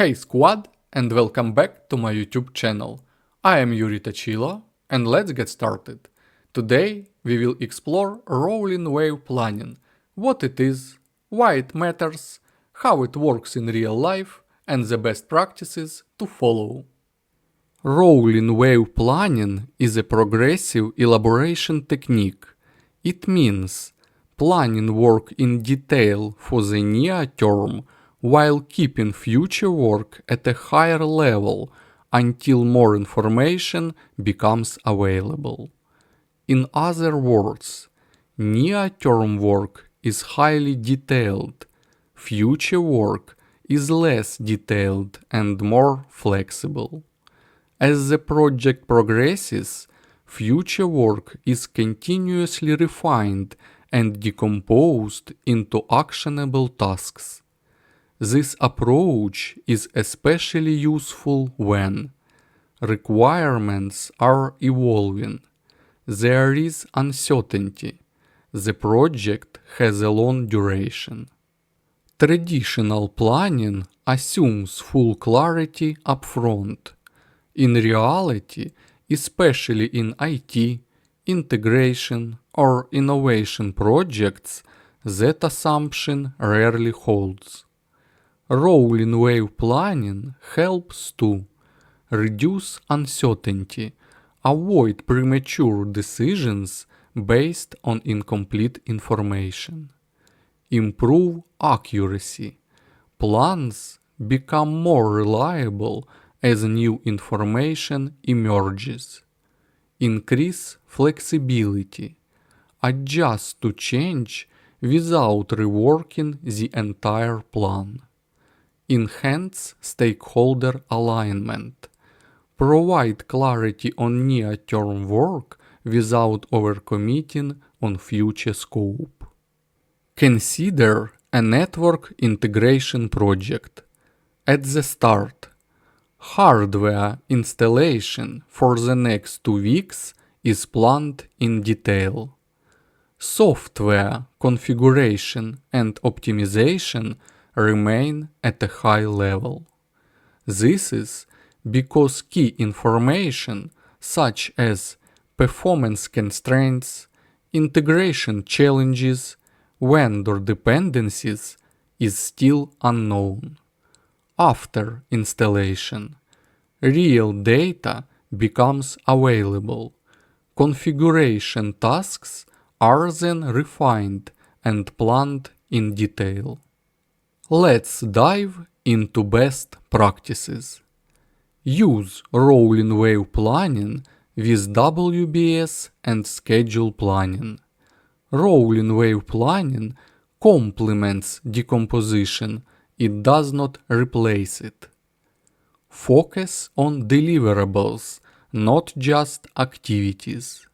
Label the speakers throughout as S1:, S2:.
S1: Hey squad, and welcome back to my YouTube channel. I am Yuri Tochilo, and let's get started. Today we will explore rolling wave planning, what it is, why it matters, how it works in real life, and the best practices to follow. Rolling wave planning is a progressive elaboration technique. It means planning work in detail for the near term while keeping future work at a higher level until more information becomes available. In other words, near-term work is highly detailed, future work is less detailed and more flexible. As the project progresses, future work is continuously refined and decomposed into actionable tasks. This approach is especially useful when requirements are evolving, there is uncertainty, the project has a long duration. Traditional planning assumes full clarity upfront. In reality, especially in IT, integration, or innovation projects, that assumption rarely holds. Rolling wave planning helps to reduce uncertainty, avoid premature decisions based on incomplete information, improve accuracy. Plans become more reliable as new information emerges, increase flexibility, adjust to change without reworking the entire plan. Enhance stakeholder alignment. Provide clarity on near-term work without overcommitting on future scope. Consider a network integration project. At the start, hardware installation for the next 2 weeks is planned in detail. Software configuration and optimization remain at a high level. This is because key information such as performance constraints, integration challenges, vendor dependencies is still unknown. After installation, real data becomes available. Configuration tasks are then refined and planned in detail. Let's dive into best practices. Use rolling wave planning with WBS and schedule planning. Rolling wave planning complements decomposition, it does not replace it. Focus on deliverables, not just activities.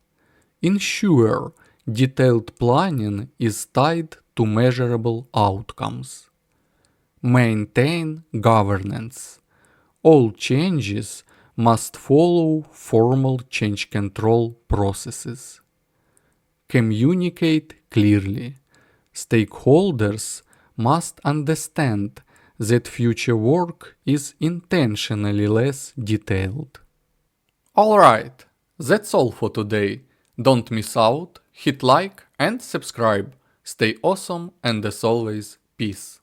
S1: Ensure detailed planning is tied to measurable outcomes. Maintain governance. All changes must follow formal change control processes. Communicate clearly. Stakeholders must understand that future work is intentionally less detailed. Alright, that's all for today. Don't miss out, hit like and subscribe. Stay awesome and as always, peace.